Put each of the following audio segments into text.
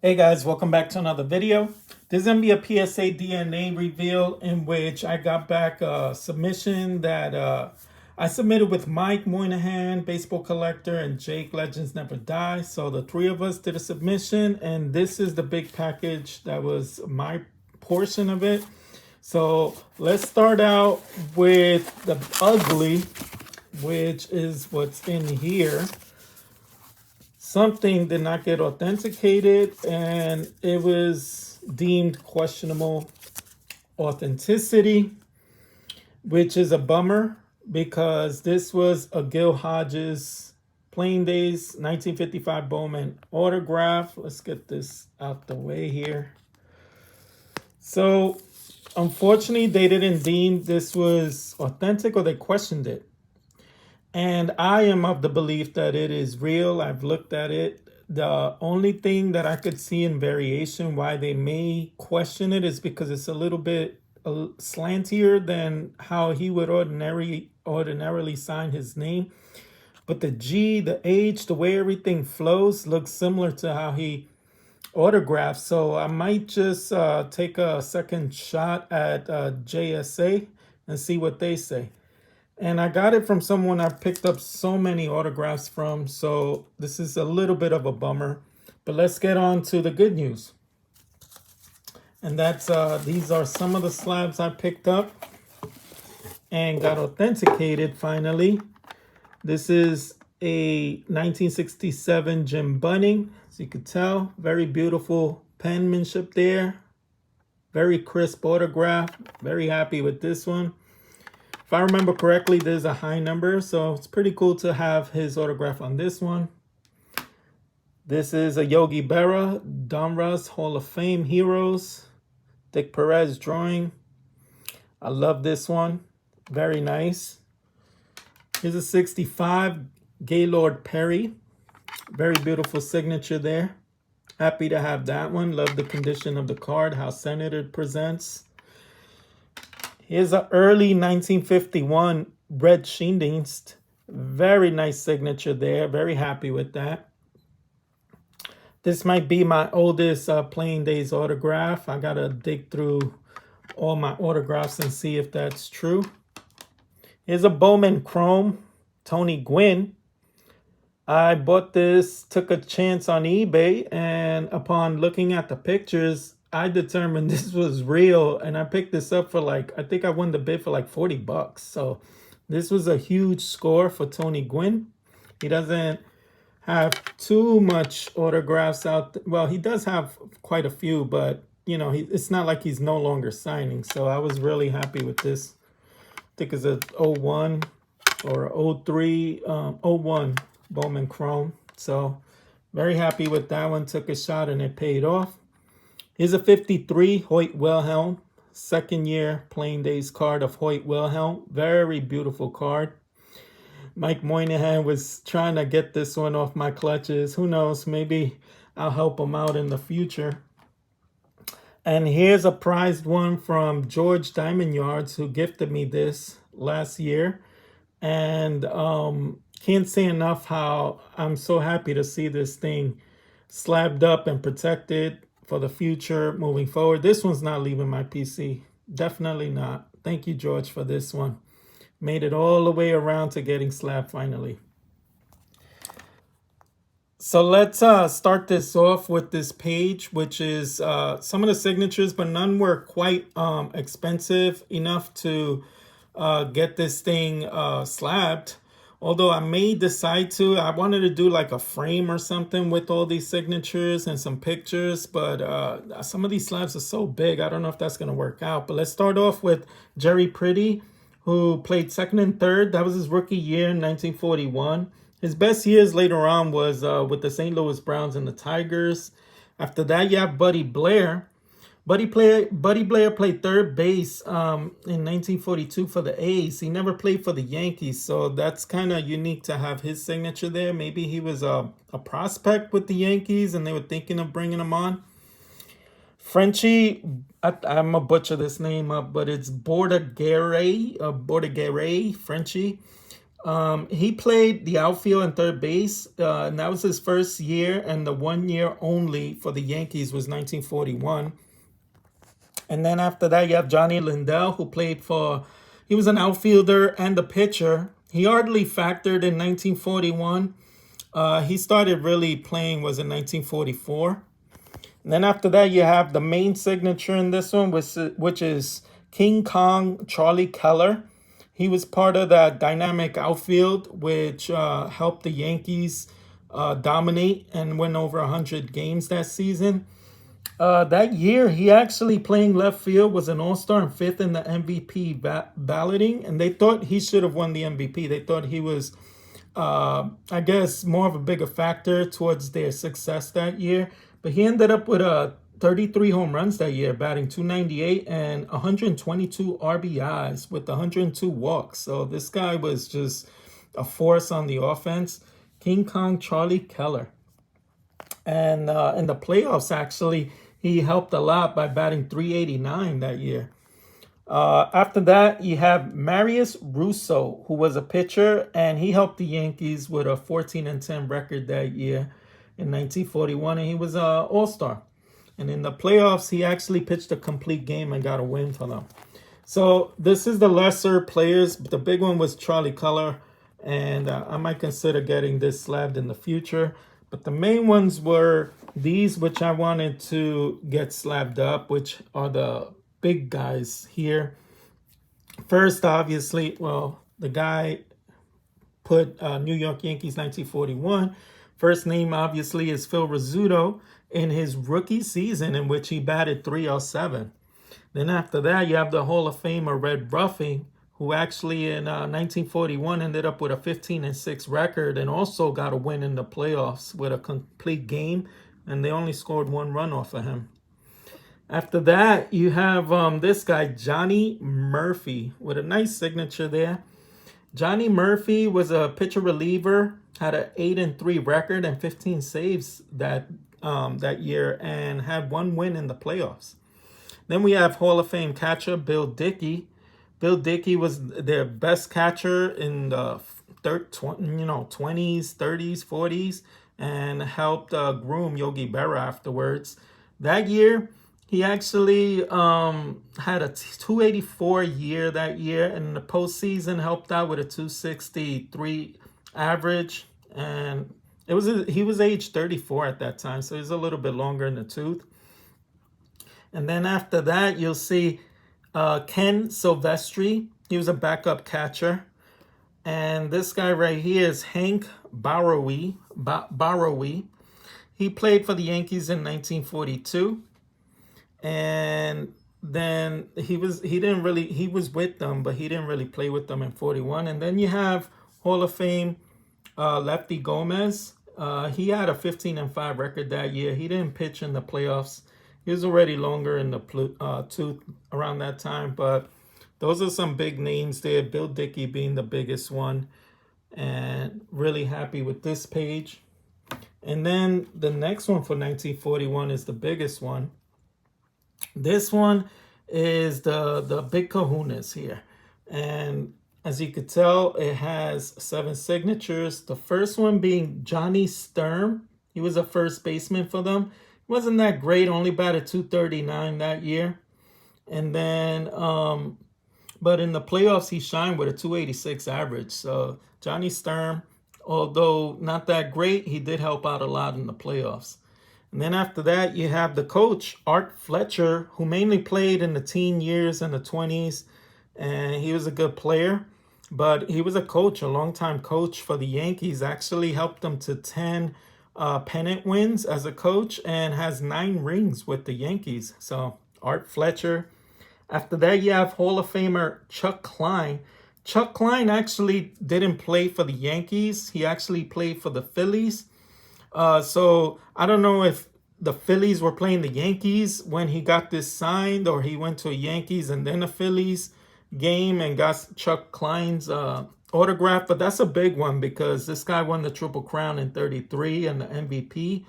Hey guys, welcome back to another video. This is going to be a PSA DNA reveal in which I got back a submission that I submitted with Mike Moynihan, Baseball Collector, and Jake Legends Never Die. So the three of us did a submission, and this is the big package that was my portion of it. So let's start out with the ugly, which is what's in here. Something did not get authenticated and it was deemed questionable authenticity, which is a bummer because this was a Gil Hodges Playing Days 1955 Bowman autograph. Let's get this out the way here. So unfortunately, they didn't deem this was authentic, or they questioned it. And I am of the belief that it is real. I've looked at it. The only thing that I could see in variation why they may question it is because it's a little bit slantier than how he would ordinarily sign his name. But the G, the H, the way everything flows looks similar to how he autographs. So I might just take a second shot at JSA and see what they say. And I got it from someone I've picked up so many autographs from. So this is a little bit of a bummer. But let's get on to the good news. And that's these are some of the slabs I picked up and got authenticated finally. This is a 1967 Jim Bunning. As you can tell, very beautiful penmanship there. Very crisp autograph. Very happy with this one. If I remember correctly, there's a high number, so it's pretty cool to have his autograph on this one. This is a Yogi Berra, Donruss Hall of Fame Heroes, Dick Perez drawing. I love this one. Very nice. Here's a 65 Gaylord Perry. Very beautiful signature there. Happy to have that one. Love the condition of the card, how Senator presents. Here's an early 1951 Red Schiendienst. Very nice signature there. Very happy with that. This might be my oldest Playing Days autograph. I got to dig through all my autographs and see if that's true. Here's a Bowman Chrome, Tony Gwynn. I bought this, took a chance on eBay, and upon looking at the pictures, I determined this was real, and I picked this up for I think I won the bid for like 40 bucks. So this was a huge score for Tony Gwynn. He doesn't have too much autographs out. Well, he does have quite a few, but you know, it's not like he's no longer signing. So I was really happy with this. I think it's a 01 or 03, 01 Bowman Chrome. So very happy with that one. Took a shot and it paid off. Here's a 53 Hoyt Wilhelm, second year Playing Days card of Hoyt Wilhelm. Very beautiful card. Mike Moynihan was trying to get this one off my clutches. Who knows? Maybe I'll help him out in the future. And here's a prized one from George Diamond Yards, who gifted me this last year. And can't say enough how I'm so happy to see this thing slabbed up and protected for the future moving forward. This one's not leaving my PC. Definitely not. Thank you, George, for this one. Made it all the way around to getting slabbed finally. So let's start this off with this page, which is some of the signatures, but none were quite expensive enough to get this thing slabbed. Although I may decide to, I wanted to do like a frame or something with all these signatures and some pictures, but some of these slabs are so big, I don't know if that's going to work out. But let's start off with Jerry Pretty, who played second and third. That was his rookie year in 1941. His best years later on was with the St. Louis Browns and the Tigers. After that, you have Buddy Blair. Buddy Blair played third base in 1942 for the A's. He never played for the Yankees, so that's kind of unique to have his signature there. Maybe he was a prospect with the Yankees and they were thinking of bringing him on. Frenchie, I'm going to butcher this name up, but it's Bordighera, Frenchie. He played the outfield and third base, and that was his first year, and the 1 year only for the Yankees was 1941. And then after that, you have Johnny Lindell, who he was an outfielder and a pitcher. He hardly factored in 1941. He started really playing was in 1944. And then after that, you have the main signature in this one, which is King Kong Charlie Keller. He was part of that dynamic outfield, which helped the Yankees dominate and win over 100 games that season. That year, he actually playing left field, was an all-star and fifth in the MVP balloting, and they thought he should have won the MVP. They thought he was, I guess, more of a bigger factor towards their success that year. But he ended up with 33 home runs that year, batting .298 and 122 RBIs with 102 walks. So this guy was just a force on the offense. King Kong Charlie Keller. And in the playoffs, actually, he helped a lot by batting .389 that year. After that, you have Marius Russo, who was a pitcher, and he helped the Yankees with a 14-10 record that year in 1941, and he was an all-star. And in the playoffs, he actually pitched a complete game and got a win for them. So this is the lesser players, but the big one was Charlie Keller, and I might consider getting this slabbed in the future. But the main ones were these, which I wanted to get slabbed up, which are the big guys here. First, obviously, well, the guy put New York Yankees 1941. First name, obviously, is Phil Rizzuto in his rookie season, in which he batted .307. Then after that, you have the Hall of Famer Red Ruffing, who actually in 1941 ended up with a 15-6 record and also got a win in the playoffs with a complete game, and they only scored 1 run off of him. After that, you have this guy, Johnny Murphy, with a nice signature there. Johnny Murphy was a pitcher reliever, had an 8-3 record and 15 saves that year, and had 1 win in the playoffs. Then we have Hall of Fame catcher Bill Dickey. Bill Dickey was their best catcher in the 20s, 30s, 40s, and helped groom Yogi Berra afterwards. That year, he actually had a .284 year that year, and in the postseason helped out with a .263 average. And he was age 34 at that time, so he's a little bit longer in the tooth. And then after that, you'll see Ken Silvestri. He was a backup catcher. And this guy right here is Hank Barrowe. He played for the Yankees in 1942. And then he was with them, but he didn't really play with them in 41. And then you have Hall of Fame Lefty Gomez. He had a 15-5 record that year. He didn't pitch in the playoffs. He was already longer in the tooth around that time, but those are some big names there. Bill Dickey being the biggest one, and really happy with this page. And then the next one for 1941 is the biggest one. This one is the big kahunas here. And as you could tell, it has 7 signatures. The first one being Johnny Sturm. He was a first baseman for them. He wasn't that great, only batted .239 that year. And then, but in the playoffs, he shined with a .286 average. So Johnny Sturm, although not that great, he did help out a lot in the playoffs. And then after that, you have the coach, Art Fletcher, who mainly played in the teen years and the 20s. And he was a good player. But he was a coach, a longtime coach for the Yankees. Actually helped them to 10 pennant wins as a coach and has 9 rings with the Yankees. So Art Fletcher. After that, you have Hall of Famer Chuck Klein. Chuck Klein actually didn't play for the Yankees. He actually played for the Phillies. So I don't know if the Phillies were playing the Yankees when he got this signed, or he went to a Yankees and then a Phillies game and got Chuck Klein's autograph. But that's a big one because this guy won the Triple Crown in 33 and the MVP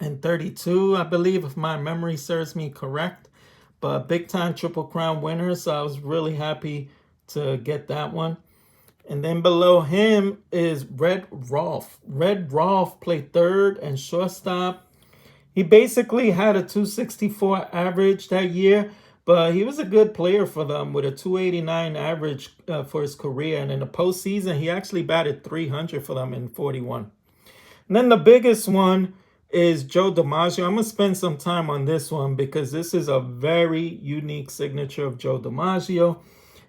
in 32, I believe, if my memory serves me correct. But big time Triple Crown winner, so I was really happy to get that one. And then below him is Red Rolf. Red Rolf played third and shortstop. He basically had a 264 average that year, but he was a good player for them with a 289 average for his career. And in the postseason, he actually batted 300 for them in 41. And then the biggest one is Joe DiMaggio. I'm going to spend some time on this one because this is a very unique signature of Joe DiMaggio.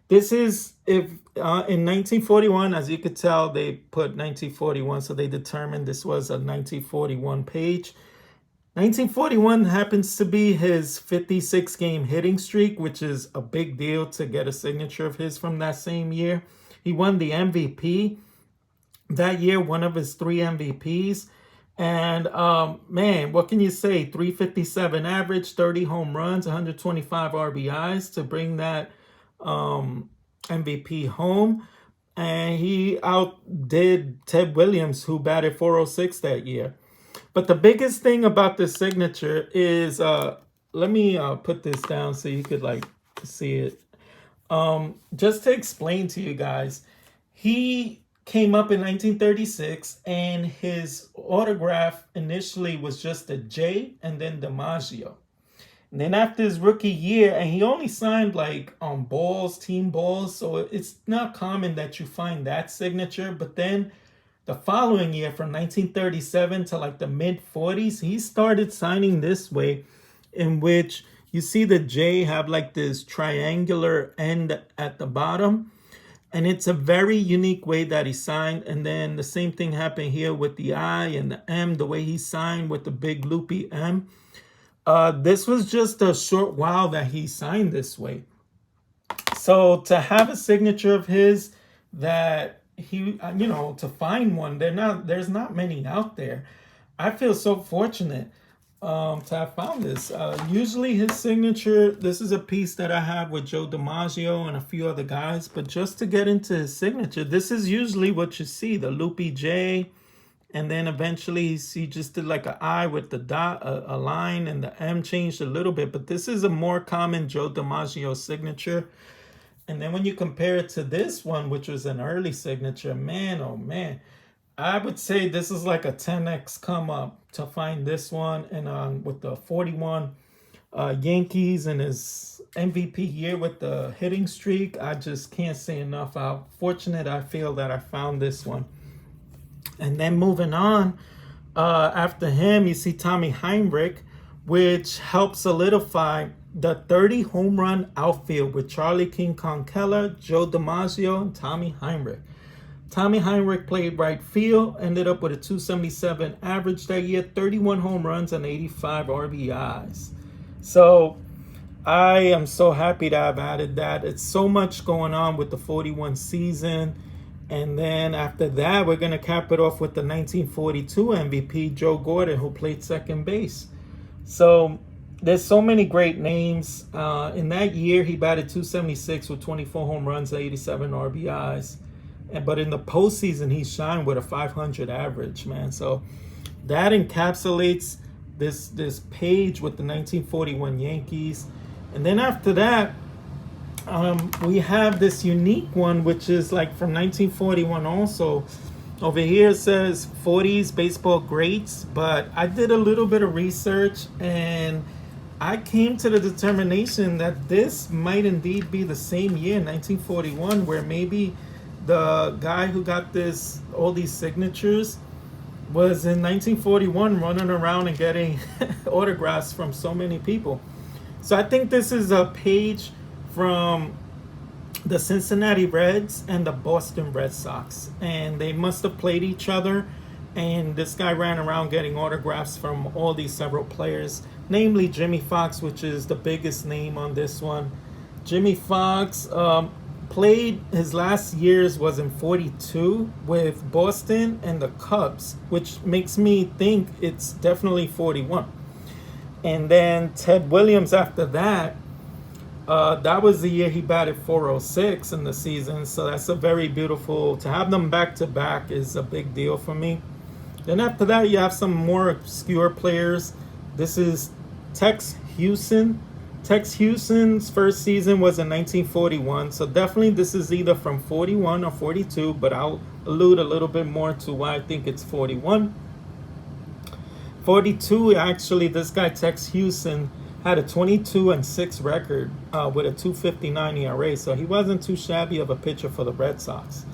This is if in 1941, as you could tell, they put 1941, so they determined this was a 1941 page. 1941 happens to be his 56 game hitting streak, which is a big deal to get a signature of his from that same year. He won the MVP that year, one of his 3 MVPs. And man, what can you say? 357 average, 30 home runs, 125 RBIs to bring that MVP home. And he outdid Ted Williams, who batted 406 that year. But the biggest thing about this signature is, let me put this down so you could like see it. Just to explain to you guys, he came up in 1936 and his autograph initially was just a J and then DiMaggio. And then after his rookie year, and he only signed like on balls, team balls, so it's not common that you find that signature. But then the following year, from 1937 to like the mid 40s, he started signing this way, in which you see the J have like this triangular end at the bottom. And it's a very unique way that he signed. And then the same thing happened here with the I and the M, the way he signed with the big loopy M. This was just a short while that he signed this way. So to have a signature of his that he, to find one, there's not many out there. I feel so fortunate to have found this. Usually his signature, this is a piece that I have with Joe DiMaggio and a few other guys, but just to get into his signature, this is usually what you see, the loopy J, and then eventually he just did like an I with the dot, a line, and the M changed a little bit, but this is a more common Joe DiMaggio signature. And then when you compare it to this one, which was an early signature, man, oh man, I would say this is like a 10x come up to find this one. And with the 41 Yankees and his MVP year with the hitting streak, I just can't say enough how fortunate I feel that I found this one. And then moving on, after him, you see Tommy Heinrich, which helped solidify the 30 home run outfield with Charlie King Kong Keller, Joe DiMaggio, and Tommy Heinrich. Tommy Heinrich played right field, ended up with a 277 average that year, 31 home runs and 85 RBIs. So I am so happy to have added that. It's so much going on with the 41 season. And then after that, we're going to cap it off with the 1942 MVP, Joe Gordon, who played second base. So there's so many great names. In that year, he batted 276 with 24 home runs, 87 RBIs. But in the postseason, he shined with a 500 average, man. So that encapsulates this page with the 1941 Yankees. And then after that, we have this unique one, which is like from 1941 also. Over here it says 40s baseball greats, but I did a little bit of research and I came to the determination that this might indeed be the same year, 1941, where maybe the guy who got all these signatures was in 1941 running around and getting autographs from so many people. So I think this is a page from the Cincinnati Reds and the Boston Red Sox, and they must have played each other, and this guy ran around getting autographs from all these several players, namely Jimmy Fox, which is the biggest name on this one. Jimmy Fox played, his last years was in 42 with Boston and the Cubs, which makes me think it's definitely 41. And then Ted Williams after that, that was the year he batted 406 in the season. So that's a very beautiful, to have them back to back is a big deal for me. Then after that, you have some more obscure players. This is Tex Houston. Tex Houston's first season was in 1941, so definitely this is either from 41 or 42, but I'll allude a little bit more to why I think it's 41. 42, actually, this guy Tex Houston had a 22-6 record with a 2.59 ERA, so he wasn't too shabby of a pitcher for the Red Sox.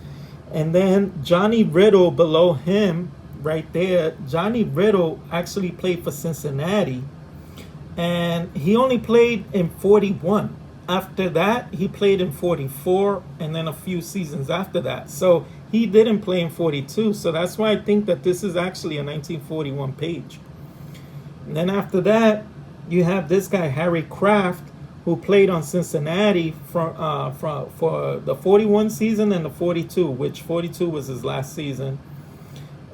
And then Johnny Riddle below him, right there, Johnny Riddle actually played for Cincinnati, and he only played in 41. After that, he played in 44, and then a few seasons after that. So he didn't play in 42, so that's why I think that this is actually a 1941 page. And then after that, you have this guy, Harry Kraft, who played on Cincinnati for the 41 season and the 42, which 42 was his last season.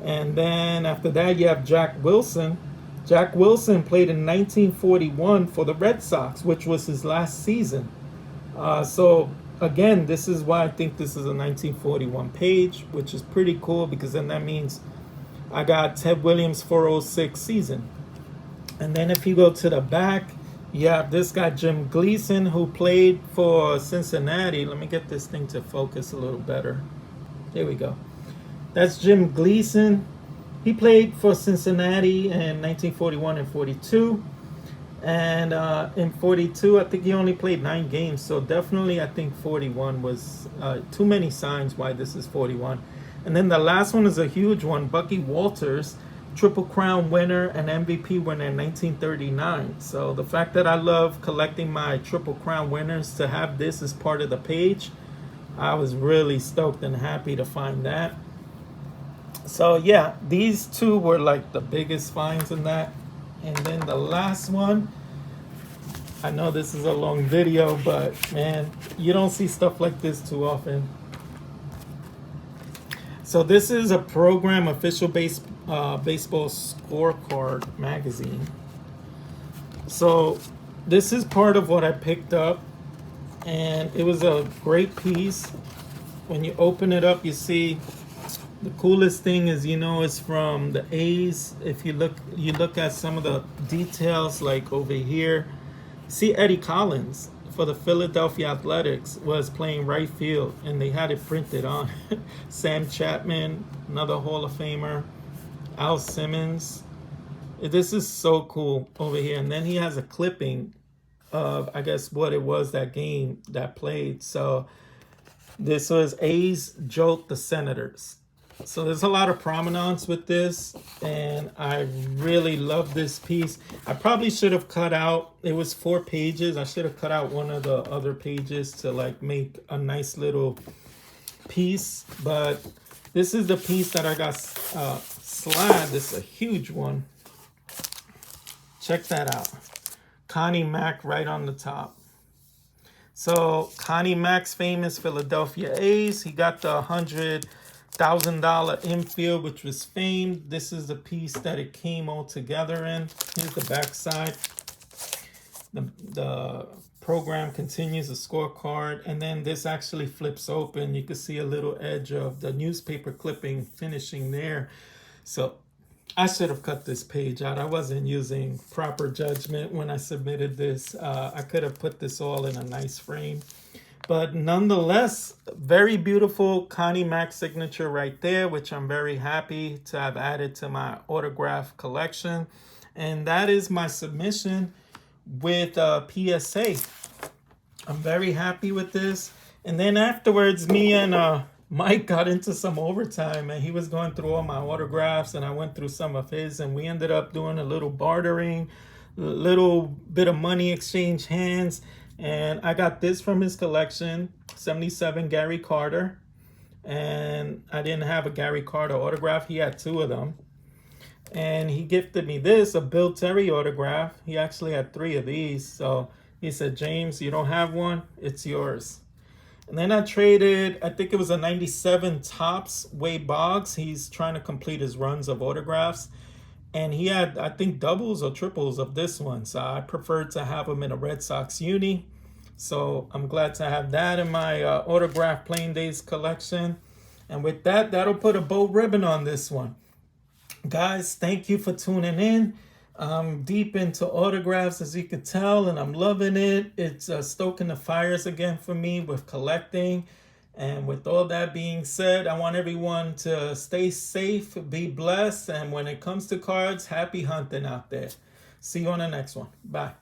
And then after that, you have Jack Wilson. Jack Wilson played in 1941 for the Red Sox, which was his last season. So again, this is why I think this is a 1941 page, which is pretty cool, because then that means I got Ted Williams' 406 season. And then if you go to the back, you have this guy, Jim Gleason, who played for Cincinnati. Let me get this thing to focus a little better. There we go. That's Jim Gleason. He played for Cincinnati in 1941 and 42. And in 42, I think he only played 9 games. So definitely, I think 41 was too many signs why this is 41. And then the last one is a huge one. Bucky Walters, Triple Crown winner and MVP winner in 1939. So the fact that I love collecting my Triple Crown winners, to have this as part of the page, I was really stoked and happy to find that. So yeah, these two were like the biggest finds in that. And then the last one, I know this is a long video, but man, you don't see stuff like this too often. So this is a program official baseball scorecard magazine. So this is part of what I picked up, and it was a great piece. When you open it up, you see the coolest thing is, it's from the A's. If you look at some of the details, like over here, see Eddie Collins for the Philadelphia Athletics was playing right field, and they had it printed on. Sam Chapman, another Hall of Famer. Al Simmons. This is so cool over here. And then he has a clipping of, I guess, what it was that game that played. So this was A's jolt the Senators. So there's a lot of provenance with this, and I really love this piece. I probably should have cut out, it was 4 pages. I should have cut out one of the other pages to like make a nice little piece. But this is the piece that I got slide. This is a huge one. Check that out. Connie Mack right on the top. So Connie Mack's famous Philadelphia A's. He got the $100,000 infield, which was famed. This is the piece that it came all together in. Here's the back side. The program continues, the scorecard, and then this actually flips open. You can see a little edge of the newspaper clipping finishing there. So I should have cut this page out. I wasn't using proper judgment when I submitted this. I could have put this all in a nice frame. But nonetheless, very beautiful Connie Mack signature right there, which I'm very happy to have added to my autograph collection. And that is my submission with PSA. I'm very happy with this. And then afterwards, me and Mike got into some overtime, and he was going through all my autographs, and I went through some of his, and we ended up doing a little bartering, a little bit of money exchange hands. And I got this from his collection, 77 Gary Carter. And I didn't have a Gary Carter autograph. He had 2 of them. And he gifted me this, a Bill Terry autograph. He actually had 3 of these. So he said, James, you don't have one? It's yours. And then I traded, I think it was a 97 Topps Wade Boggs. He's trying to complete his runs of autographs. And he had, I think, doubles or triples of this one. So I preferred to have him in a Red Sox uni. So I'm glad to have that in my autograph Playing Days collection. And with that, that'll put a bow ribbon on this one. Guys, thank you for tuning in. I'm deep into autographs, as you can tell, and I'm loving it. It's stoking the fires again for me with collecting. And with all that being said, I want everyone to stay safe, be blessed, and when it comes to cards, happy hunting out there. See you on the next one. Bye.